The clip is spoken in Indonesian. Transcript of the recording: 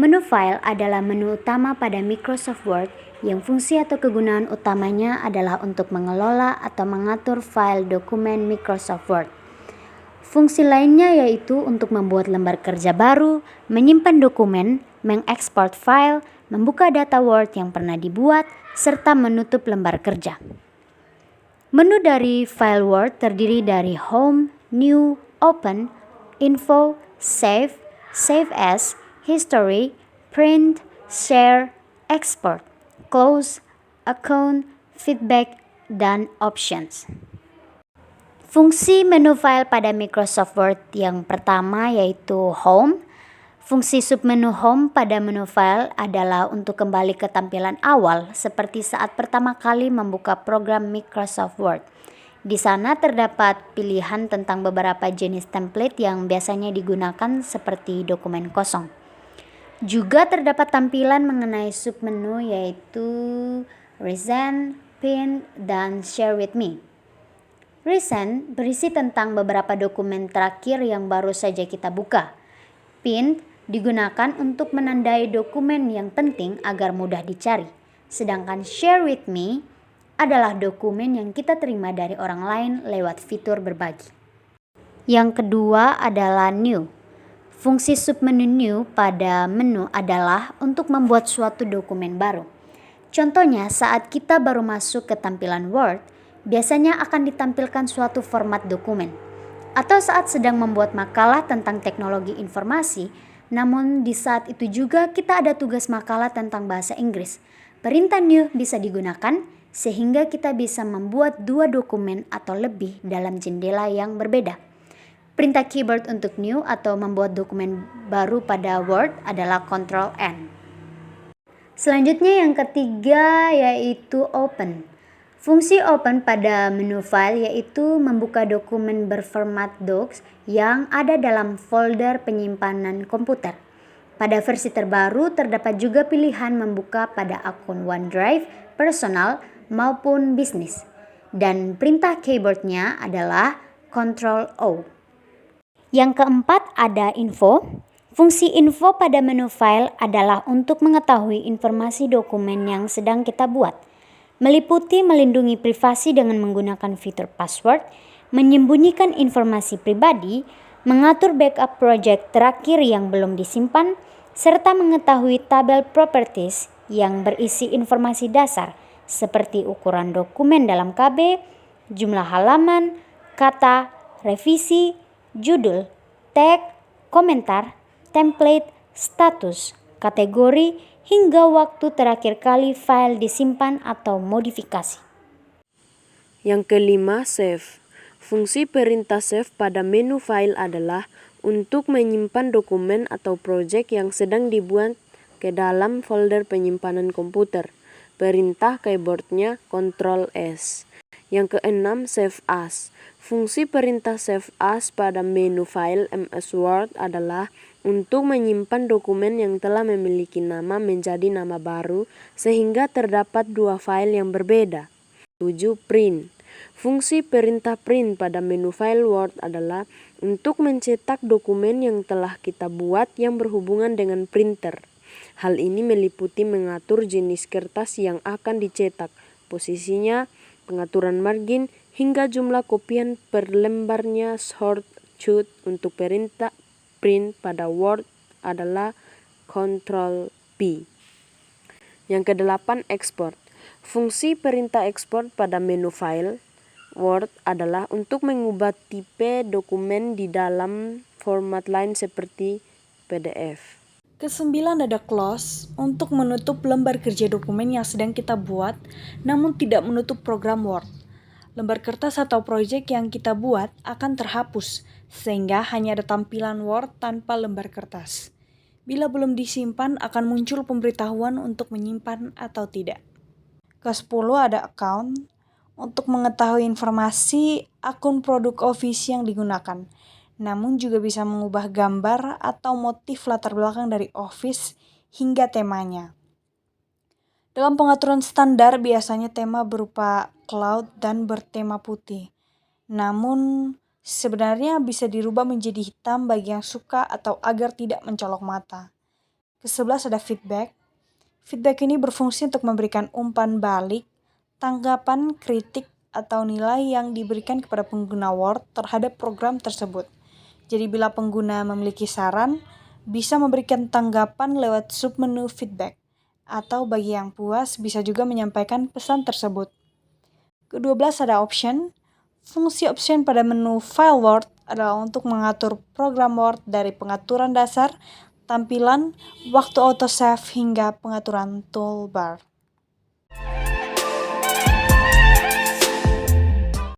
Menu file adalah menu utama pada Microsoft Word yang fungsi atau kegunaan utamanya adalah untuk mengelola atau mengatur file dokumen Microsoft Word. Fungsi lainnya yaitu untuk membuat lembar kerja baru, menyimpan dokumen, mengekspor file, membuka data Word yang pernah dibuat, serta menutup lembar kerja. Menu dari file Word terdiri dari Home, New, Open, Info, Save, Save As, History, Print, Share, Export, Close, Account, Feedback, dan Options. Fungsi menu file pada Microsoft Word yang pertama yaitu Home. Fungsi submenu Home pada menu file adalah untuk kembali ke tampilan awal seperti saat pertama kali membuka program Microsoft Word. Di sana terdapat pilihan tentang beberapa jenis template yang biasanya digunakan seperti dokumen kosong. Juga terdapat tampilan mengenai submenu yaitu Recent, Pin, dan Share with Me. Recent berisi tentang beberapa dokumen terakhir yang baru saja kita buka. Pin digunakan untuk menandai dokumen yang penting agar mudah dicari. Sedangkan Share with Me adalah dokumen yang kita terima dari orang lain lewat fitur berbagi. Yang kedua adalah New. Fungsi submenu New pada menu adalah untuk membuat suatu dokumen baru. Contohnya saat kita baru masuk ke tampilan Word, biasanya akan ditampilkan suatu format dokumen. Atau saat sedang membuat makalah tentang teknologi informasi, namun di saat itu juga kita ada tugas makalah tentang bahasa Inggris. Perintah New bisa digunakan sehingga kita bisa membuat dua dokumen atau lebih dalam jendela yang berbeda. Perintah keyboard untuk New atau membuat dokumen baru pada Word adalah Ctrl+N. Selanjutnya yang ketiga yaitu Open. Fungsi Open pada menu file yaitu membuka dokumen berformat docs yang ada dalam folder penyimpanan komputer. Pada versi terbaru terdapat juga pilihan membuka pada akun OneDrive, personal, maupun bisnis. Dan perintah keyboardnya adalah Ctrl+O. Yang keempat ada Info. Fungsi info pada menu file adalah untuk mengetahui informasi dokumen yang sedang kita buat, meliputi melindungi privasi dengan menggunakan fitur password, menyembunyikan informasi pribadi, mengatur backup project terakhir yang belum disimpan, serta mengetahui tabel properties yang berisi informasi dasar seperti ukuran dokumen dalam KB, jumlah halaman, kata, revisi, judul, tag, komentar, template, status, kategori, hingga waktu terakhir kali file disimpan atau modifikasi. Yang kelima, Save. Fungsi perintah Save pada menu file adalah untuk menyimpan dokumen atau proyek yang sedang dibuat ke dalam folder penyimpanan komputer. Perintah keyboardnya Ctrl+S. Yang keenam, Save As. Fungsi perintah Save As pada menu file MS Word adalah untuk menyimpan dokumen yang telah memiliki nama menjadi nama baru sehingga terdapat dua file yang berbeda. 7. Print. Fungsi perintah print pada menu file Word adalah untuk mencetak dokumen yang telah kita buat yang berhubungan dengan printer. Hal ini meliputi mengatur jenis kertas yang akan dicetak, posisinya, pengaturan margin, hingga jumlah kopian per lembarnya. Shortcut untuk perintah print pada Word adalah Ctrl+P. Yang kedelapan, Export. Fungsi perintah ekspor pada menu file Word adalah untuk mengubah tipe dokumen di dalam format lain seperti PDF. Kesembilan ada Close untuk menutup lembar kerja dokumen yang sedang kita buat namun tidak menutup program Word. Lembar kertas atau proyek yang kita buat akan terhapus sehingga hanya ada tampilan Word tanpa lembar kertas. Bila belum disimpan akan muncul pemberitahuan untuk menyimpan atau tidak. Ke-10 ada Account untuk mengetahui informasi akun produk Office yang digunakan. Namun juga bisa mengubah gambar atau motif latar belakang dari Office hingga temanya. Dalam pengaturan standar biasanya tema berupa cloud dan bertema putih. Namun sebenarnya bisa dirubah menjadi hitam bagi yang suka atau agar tidak mencolok mata. Ke-11 ada feedback. Feedback ini berfungsi untuk memberikan umpan balik, tanggapan, kritik, atau nilai yang diberikan kepada pengguna Word terhadap program tersebut. Jadi bila pengguna memiliki saran, bisa memberikan tanggapan lewat submenu feedback, atau bagi yang puas bisa juga menyampaikan pesan tersebut. Ke-12 ada option. Fungsi option pada menu file Word adalah untuk mengatur program Word dari pengaturan dasar, tampilan, waktu autosave, hingga pengaturan toolbar.